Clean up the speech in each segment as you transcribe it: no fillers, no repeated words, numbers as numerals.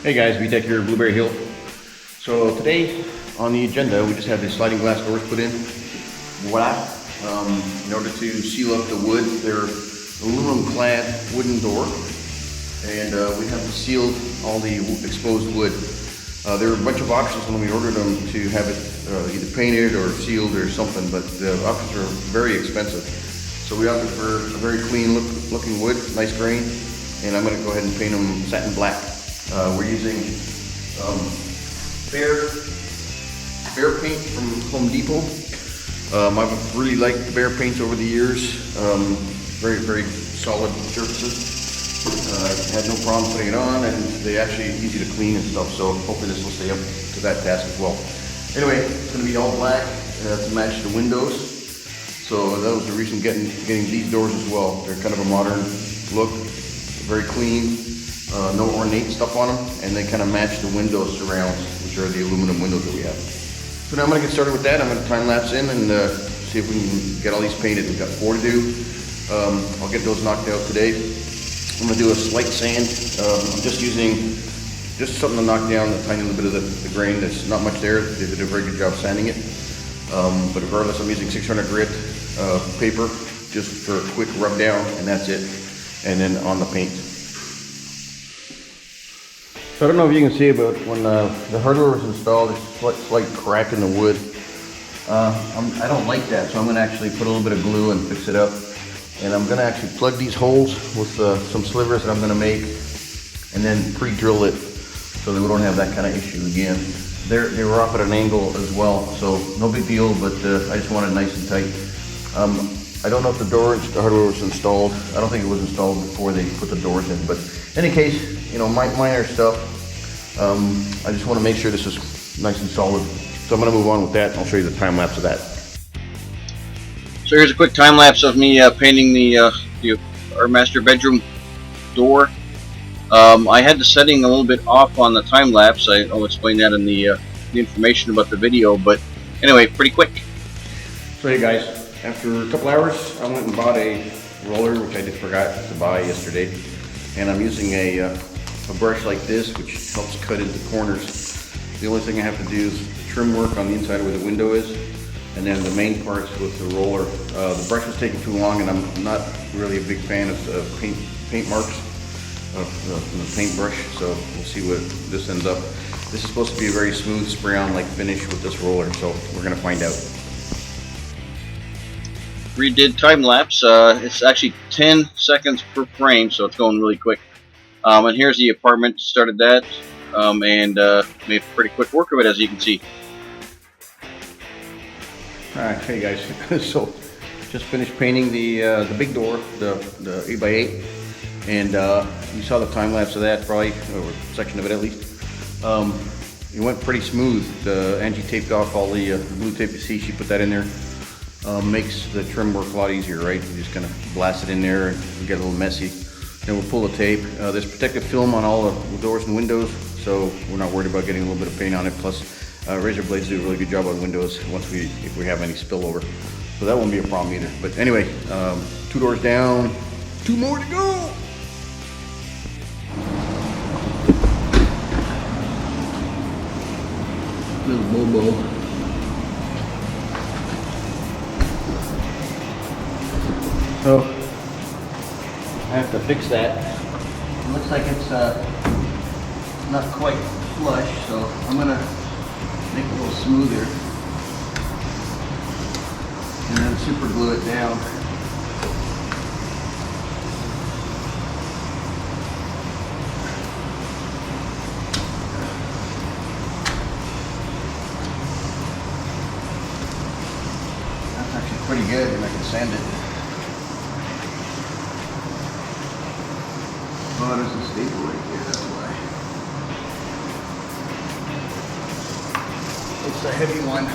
Hey guys, VTech here, Blueberry Hill. So today on the agenda, we just had the sliding glass doors put in. Voila! In order to seal up the wood, they're aluminum clad wooden door, and we have sealed all the exposed wood. There were a bunch of options when we ordered them to have it either painted or sealed or something, but the options are very expensive. So we opted for a very clean looking wood, nice grain, and I'm going to go ahead and paint them satin black. We're using Bear paint from Home Depot. I've really liked Bear paints over the years. Very, very solid surfaces. I had no problem putting it on, and they actually easy to clean and stuff. So hopefully this will stay up to that task as well. Anyway, it's going to be all black to match the windows. So that was the reason getting these doors as well. They're kind of a modern look, very clean. No ornate stuff on them, and they kind of match the window surrounds, which are the aluminum windows that we have. So now I'm going to get started with that. I'm going to time lapse in and see if we can get all these painted. We've got 4 to do. I'll get those knocked out today. I'm going to do a slight sand. I'm just using something to knock down a tiny little bit of the grain. There's not much there. They did a very good job sanding it. But regardless, I'm using 600 grit paper just for a quick rub down, and that's it. And then on the paint. So I don't know if you can see, but when the hardware was installed, there's a slight crack in the wood. I don't like that, so I'm going to actually put a little bit of glue and fix it up. And I'm going to actually plug these holes with some slivers that I'm going to make, and then pre-drill it so that we don't have that kind of issue again. They were off at an angle as well, so no big deal, but I just want it nice and tight. I don't know if the hardware was installed. I don't think it was installed before they put the doors in, but in any case, you know, minor stuff. I just want to make sure this is nice and solid. So I'm going to move on with that, and I'll show you the time lapse of that. So here's a quick time lapse of me painting our master bedroom door. I had the setting a little bit off on the time lapse. I'll explain that in the information about the video. But anyway, pretty quick. So hey guys, after a couple hours, I went and bought a roller, which I forgot to buy yesterday, and I'm using a brush like this, which helps cut into corners. The only thing I have to do is trim work on the inside where the window is, and then the main parts with the roller. The brush was taking too long, and I'm not really a big fan of paint marks from the paintbrush, so we'll see what this ends up. This is supposed to be a very smooth spray-on like finish with this roller, so we're going to find out. Redid time lapse. It's actually 10 seconds per frame, so it's going really quick. And here's the apartment. Started that and made pretty quick work of it, as you can see. Alright, hey guys, so just finished painting the big door, the 8x8, and you saw the time lapse of that probably, or a section of it at least. It went pretty smooth. Angie taped off all the blue tape you see. She put that in there. Makes the trim work a lot easier, right? You just kind of blast it in there and get a little messy. Then we'll pull the tape. There's protective film on all the doors and windows, so we're not worried about getting a little bit of paint on it. Plus, razor blades do a really good job on windows if we have any spillover. So that won't be a problem either. But anyway, 2 doors down, 2 more to go. Little Bobo. So I have to fix that. It looks like it's not quite flush, so I'm gonna make it a little smoother and then super glue it down. That's actually pretty good, and I can sand it. Oh, there's a staple right there, that's why. It's a heavy one.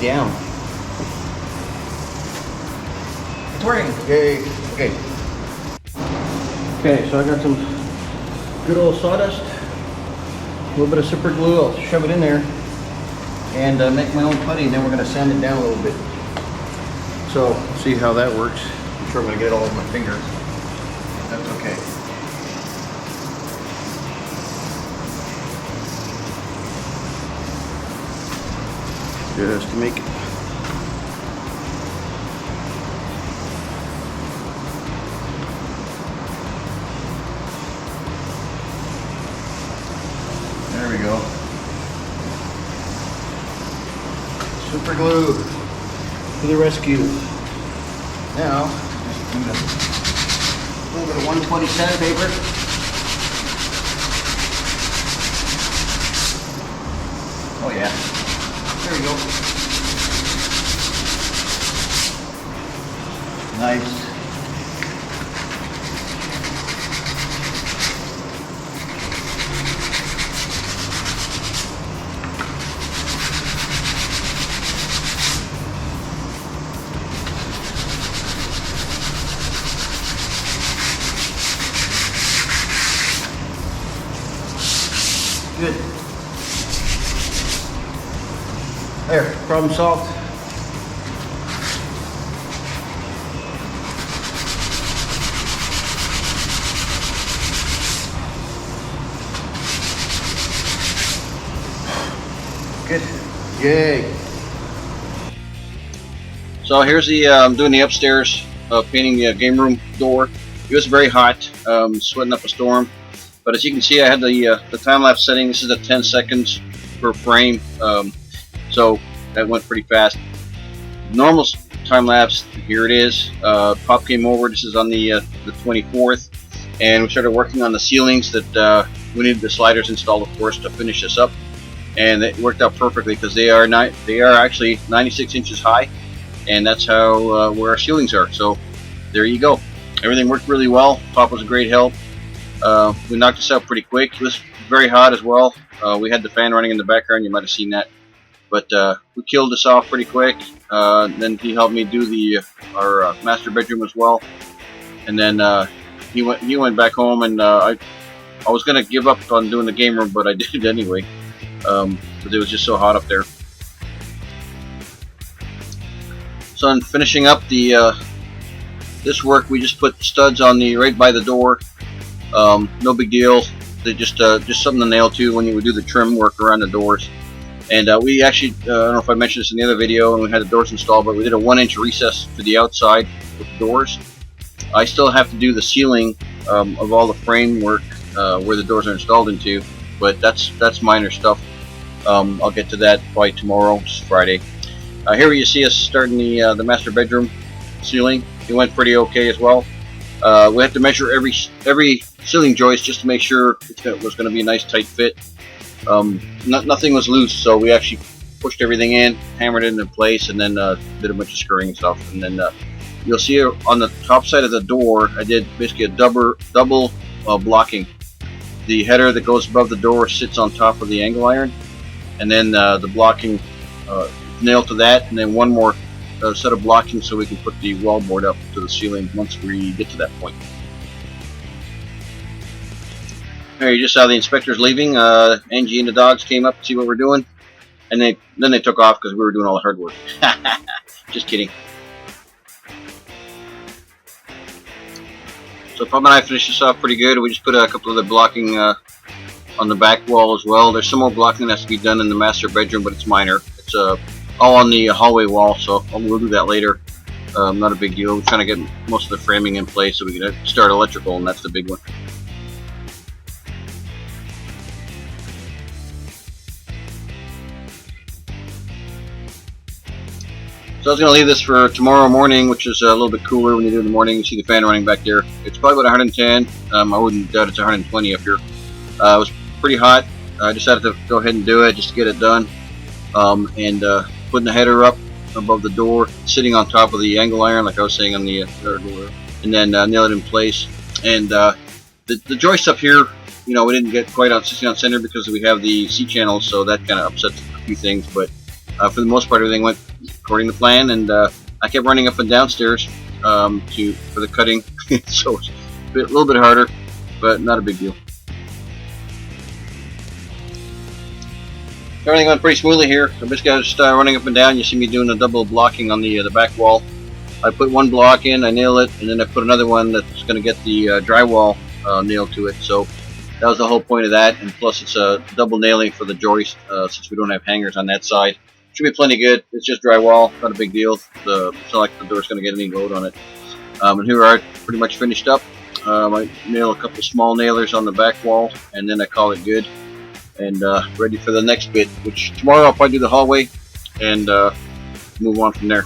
down. It's working. Yay. Okay. Okay, so I got some good old sawdust, a little bit of super glue. I'll shove it in there and make my own putty, and then we're going to sand it down a little bit. So, see how that works. I'm sure I'm going to get it all over my finger. That's okay. Just to make it. There we go. Super glue to the rescue. Now, just need a little bit of 120 sandpaper. Oh yeah. There we go. Nice. Good. There, problem solved. Good. Yay. So here's the I'm doing the upstairs, painting the game room door. It was very hot, sweating up a storm. But as you can see, I had the time lapse setting. This is at 10 seconds per frame, so that went pretty fast. Normal time lapse, here it is. Pop came over. This is on the 24th, and we started working on the ceilings that we needed the sliders installed, of course, to finish this up. And it worked out perfectly because they are actually 96 inches high, and that's how where our ceilings are. So there you go. Everything worked really well. Pop was a great help. We knocked this out pretty quick. It was very hot as well. We had the fan running in the background. You might have seen that. But we killed this off pretty quick. Then he helped me do our master bedroom as well. And then he went back home, and I was gonna give up on doing the game room, but I did it anyway because it was just so hot up there. So in finishing up this work, we just put studs on right by the door. No big deal. They just something to nail to when you would do the trim work around the doors. And we actually, I don't know if I mentioned this in the other video, and we had the doors installed, but we did a 1-inch recess to the outside with the doors. I still have to do the ceiling of all the framework where the doors are installed into, but that's minor stuff. I'll get to that by tomorrow, which is Friday. Here you see us starting the master bedroom ceiling. It went pretty okay as well. We have to measure every ceiling joist just to make sure it was going to be a nice tight fit. Nothing was loose, so we actually pushed everything in, hammered it into place, and then did a bunch of screwing and stuff. And then you'll see on the top side of the door, I did basically a double blocking. The header that goes above the door sits on top of the angle iron, and then the blocking nailed to that, and then one more set of blocking so we can put the wallboard up to the ceiling once we get to that point. There, you just saw the inspectors leaving. Angie and the dogs came up to see what we're doing, and then they took off because we were doing all the hard work. Just kidding. So Pop and I finished this off pretty good. We just put a couple of the blocking on the back wall as well. There's some more blocking that has to be done in the master bedroom, but it's minor. It's all on the hallway wall, so we'll do that later. Not a big deal. We're trying to get most of the framing in place so we can start electrical, and that's the big one. So I was going to leave this for tomorrow morning, which is a little bit cooler when you do it in the morning. You see the fan running back there. It's probably about 110. I wouldn't doubt it's 120 up here. It was pretty hot. I decided to go ahead and do it just to get it done. And putting the header up above the door, sitting on top of the angle iron, like I was saying on the third door, and then nail it in place. And the joist up here, you know, we didn't get quite on 60 on center because we have the C channels, so that kind of upsets a few things. But For the most part, everything went according to plan, and I kept running up and downstairs for the cutting, so it's a little bit harder, but not a big deal. Everything went pretty smoothly here. I basically just running up and down. You see me doing a double blocking on the back wall. I put one block in, I nail it, and then I put another one that's going to get the drywall nailed to it. So that was the whole point of that, and plus it's a double nailing for the joist since we don't have hangers on that side. Should be plenty good. It's just drywall, not a big deal. It's not like the door's going to get any load on it. And here we are, pretty much finished up. I nail a couple small nailers on the back wall, and then I call it good. And ready for the next bit, which tomorrow I'll probably do the hallway and move on from there.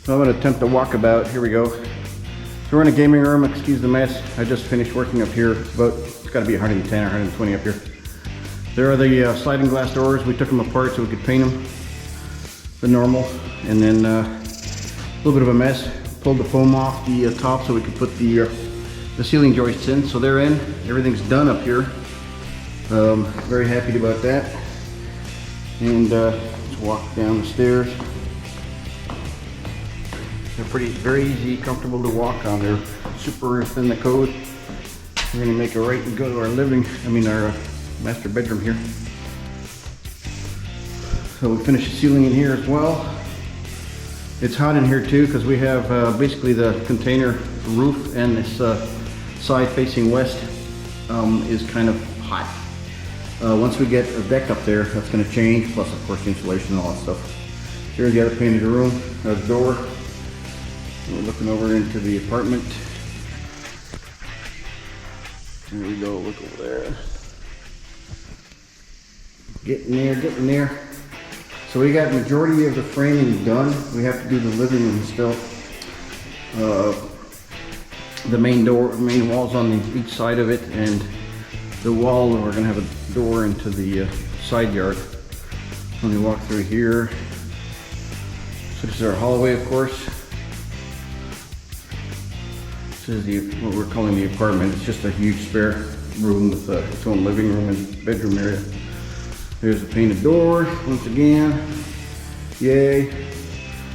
So I'm going to attempt a walkabout. Here we go. So we're in a gaming room. Excuse the mess. I just finished working up here. It's got to be 110 or 120 up here. There are the sliding glass doors. We took them apart so we could paint them the normal. And then a little bit of a mess. Pulled the foam off the top so we could put the ceiling joists in. So they're in. Everything's done up here. Very happy about that. And let's walk down the stairs. They're very easy, comfortable to walk on. They're super within the code. We're gonna make a right and go to our master bedroom here. So we finished the ceiling in here as well. It's hot in here too because we have basically the container roof, and this side facing west is kind of hot. Once we get a deck up there, that's gonna change, plus of course the insulation and all that stuff. Here's the other painted room, the door. We're looking over into the apartment. There we go, look over there. Getting there. So we got majority of the framing done. We have to do the living room still. The main wall's on each side of it, and the wall, we're gonna have a door into the side yard. Let me walk through here. So this is our hallway, of course. This is what we're calling the apartment. It's just a huge spare room with its own living room and bedroom area. There's a painted door once again. Yay!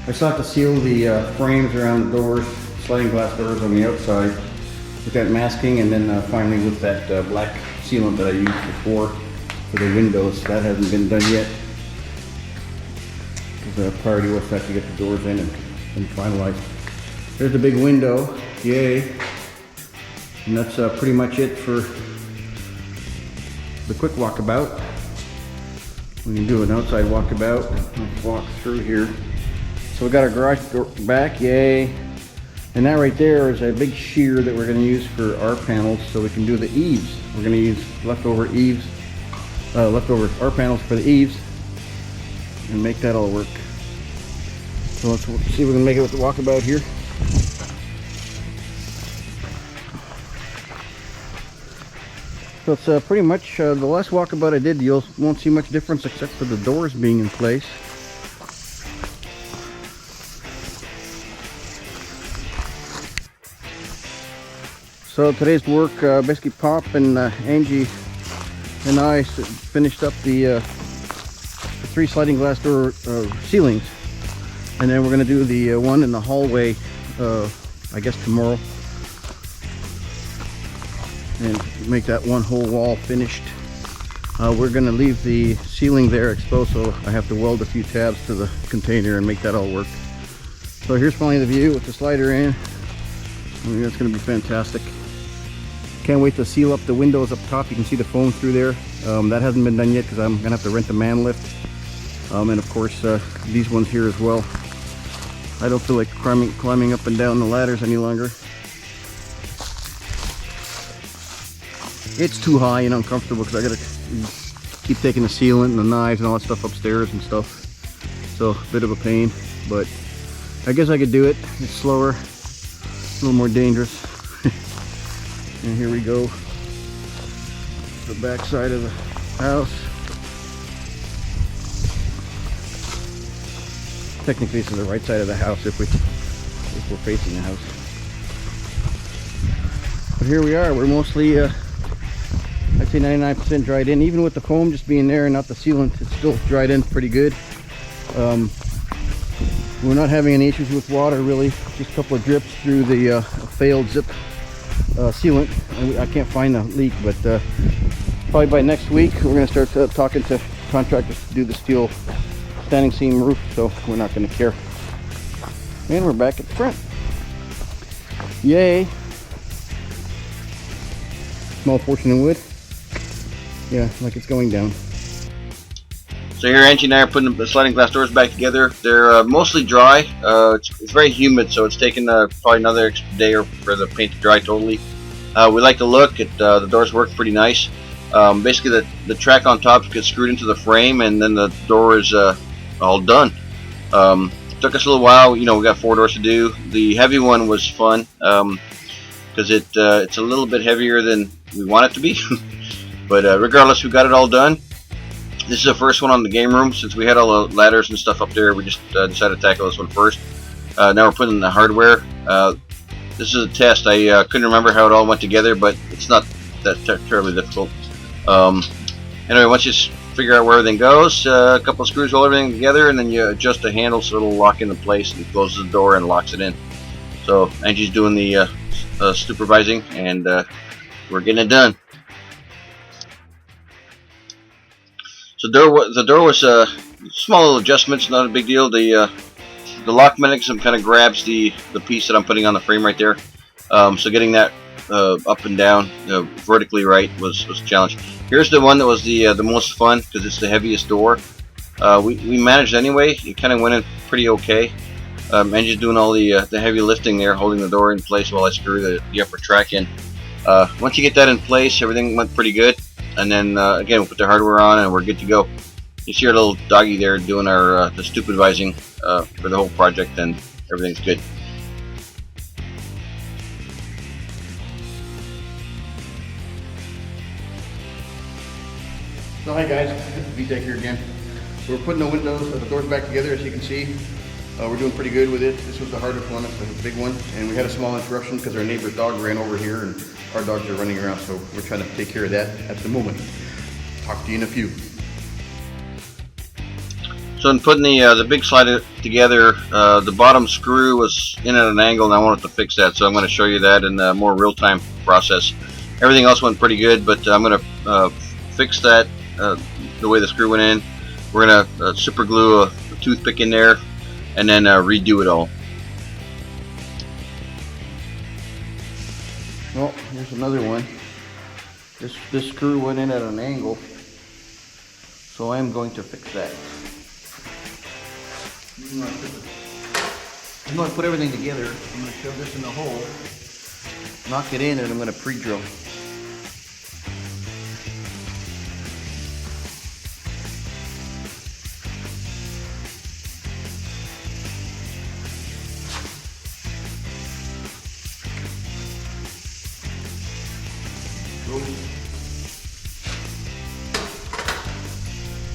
I still have to seal the frames around the doors, sliding glass doors on the outside with that masking, and then finally with that black sealant that I used before for the windows. That hasn't been done yet. The priority was to get the doors in and finalized. There's the big window. Yay. And that's pretty much it for the quick walkabout. We can do an outside walkabout. Let's walk through here. So we got our garage door back, yay. And that right there is a big shear that we're going to use for our panels so we can do the eaves. We're going to use leftover our panels for the eaves and make that all work. So let's see if we can make it with the walkabout here. So it's pretty much the last walkabout I did. You won't see much difference except for the doors being in place. So today's work, basically Pop and Angie and I finished up the 3 sliding glass door ceilings, and then we're going to do the one in the hallway I guess tomorrow, and make that one whole wall finished. We're going to leave the ceiling there exposed, so I have to weld a few tabs to the container and make that all work. So here's finally the view with the slider in. I think that's going to be fantastic. Can't wait to seal up the windows up top. You can see the foam through there. That hasn't been done yet because I'm going to have to rent a man lift. And of course these ones here as well. I don't feel like climbing up and down the ladders any longer. It's too high and uncomfortable because I gotta keep taking the sealant and the knives and all that stuff upstairs and stuff. So a bit of a pain, but I guess I could do it. It's slower, a little more dangerous. And here we go, the back side of the house. Technically this is the right side of the house if we're facing the house. But here we are. We're mostly I'd say say 99% dried in. Even with the foam just being there and not the sealant, it's still dried in pretty good. We're not having any issues with water really, just a couple of drips through the failed zip sealant. And I can't find the leak, but probably by next week we're going to start talking to contractors to do the steel standing seam roof, so we're not going to care. And we're back at the front. Yay! Small portion of wood. Yeah, like it's going down. So here Angie and I are putting the sliding glass doors back together. They're mostly dry. It's very humid, so it's taken probably another extra day for the paint to dry totally. We like the look. The doors work pretty nice. Basically the track on top gets screwed into the frame, and then the door is all done. Took us a little while. You know, we got 4 doors to do. The heavy one was fun because it's a little bit heavier than we want it to be. But regardless, we got it all done. This is the first one on the game room. Since we had all the ladders and stuff up there, we just decided to tackle this one first. Now we're putting in the hardware. This is a test. I couldn't remember how it all went together, but it's not that terribly difficult. Anyway, once you figure out where everything goes, a couple of screws hold everything together, and then you adjust the handle so it'll lock into place and closes the door and locks it in. So Angie's doing the supervising, and we're getting it done. So the door was small little adjustments, not a big deal. The lock mechanism kind of grabs the piece that I'm putting on the frame right there. So getting that up and down vertically right was a challenge. Here's the one that was the most fun because it's the heaviest door. We managed anyway. It kind of went in pretty okay. Angie's doing all the heavy lifting there, holding the door in place while I screw the upper track in. Once you get that in place, everything went pretty good. And then again, we'll put the hardware on and we're good to go. You see our little doggy there doing our the supervising for the whole project, and everything's good. So hi guys, VTech here again. So we're putting the windows, the doors back together, as you can see. We're doing pretty good with it. This was the hardest one, it's the big one, and we had a small interruption because our neighbor's dog ran over here, and our dogs are running around, so we're trying to take care of that at the moment. Talk to you in a few. So in putting the big slide together, the bottom screw was in at an angle, and I wanted to fix that, so I'm going to show you that in a more real-time process. Everything else went pretty good, but I'm going to fix that the way the screw went in. We're going to super glue a toothpick in there and then redo it all. Well, here's another one. This screw went in at an angle, so I'm going to fix that. I'm going to put everything together. I'm going to shove this in the hole, knock it in, and I'm going to pre-drill.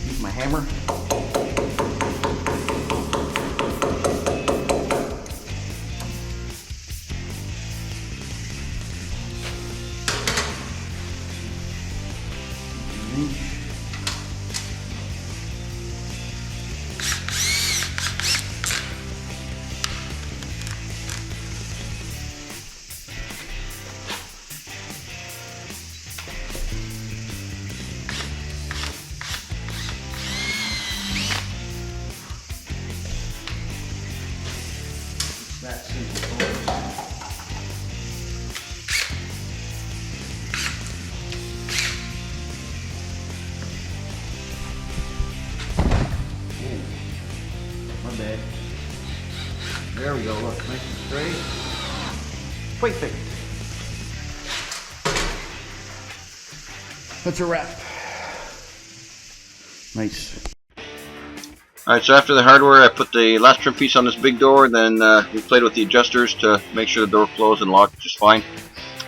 Use my hammer. That simple. My bad. There we go. Look, nice and straight. Perfect. That's a wrap. Nice. Alright, so after the hardware, I put the last trim piece on this big door, and then we played with the adjusters to make sure the door closed and locked just fine.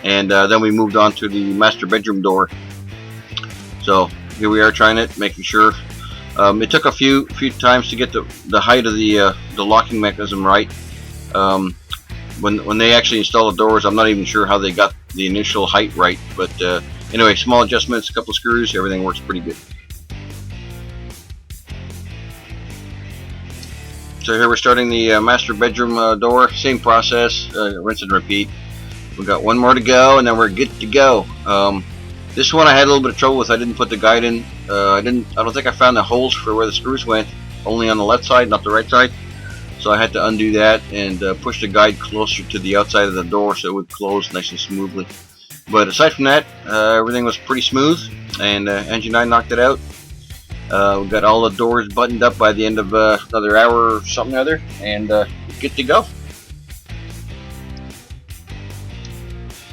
And then we moved on to the master bedroom door. So here we are trying it, making sure. It took a few times to get the height of the locking mechanism right. When they actually install the doors, I'm not even sure how they got the initial height right, but Anyway, small adjustments, a couple of screws, everything works pretty good. So here we're starting the master bedroom door. Same process, rinse and repeat. We got one more to go, and then we're good to go. This one I had a little bit of trouble with. I didn't put the guide in. I don't think I found the holes for where the screws went. Only on the left side, not the right side. So I had to undo that and push the guide closer to the outside of the door so it would close nice and smoothly. But aside from that, everything was pretty smooth, and Angie and I knocked it out. We got all the doors buttoned up by the end of another hour or something or other, and good to go.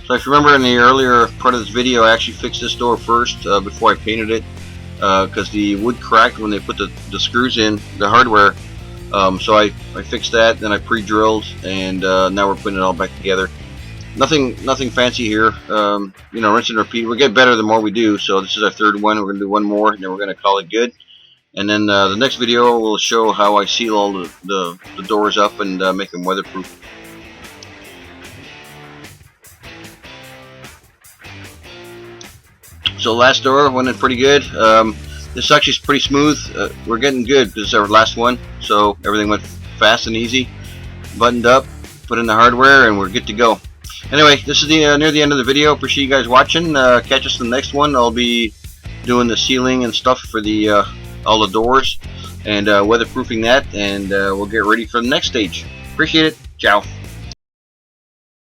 So if you remember in the earlier part of this video, I actually fixed this door first before I painted it, because the wood cracked when they put the screws in, the hardware. So I fixed that, then I pre-drilled, and now we're putting it all back together. Nothing fancy here. You know, rinse and repeat. We get better the more we do. So this is our third one. We're gonna do one more, and then we're gonna call it good. And then the next video will show how I seal all the doors up and make them weatherproof. So last door went in pretty good. This actually is pretty smooth. We're getting good. This is our last one, so everything went fast and easy. Buttoned up, put in the hardware, and we're good to go. Anyway, this is the near the end of the video. Appreciate you guys watching. Catch us in the next one. I'll be doing the sealing and stuff for the all the doors and weatherproofing that, and we'll get ready for the next stage. Appreciate it. Ciao.